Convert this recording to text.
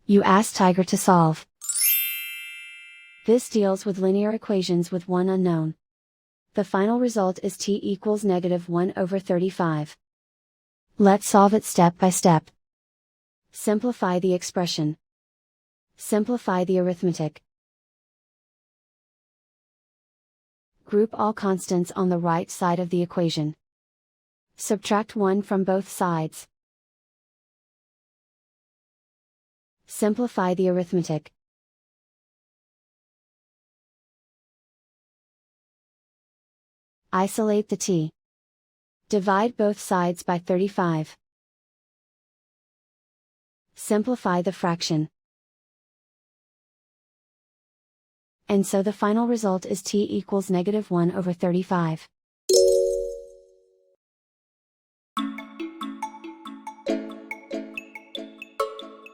You ask Tiger to solve. This deals with linear equations with one unknown. The final result is t equals -1/35. Let's solve it step by step. Simplify the expression. Simplify the arithmetic. Group all constants on the right side of the equation. Subtract 1 from both sides. Simplify the arithmetic. Isolate the t. Divide both sides by 35. Simplify the fraction. And so the final result is t equals -1/35.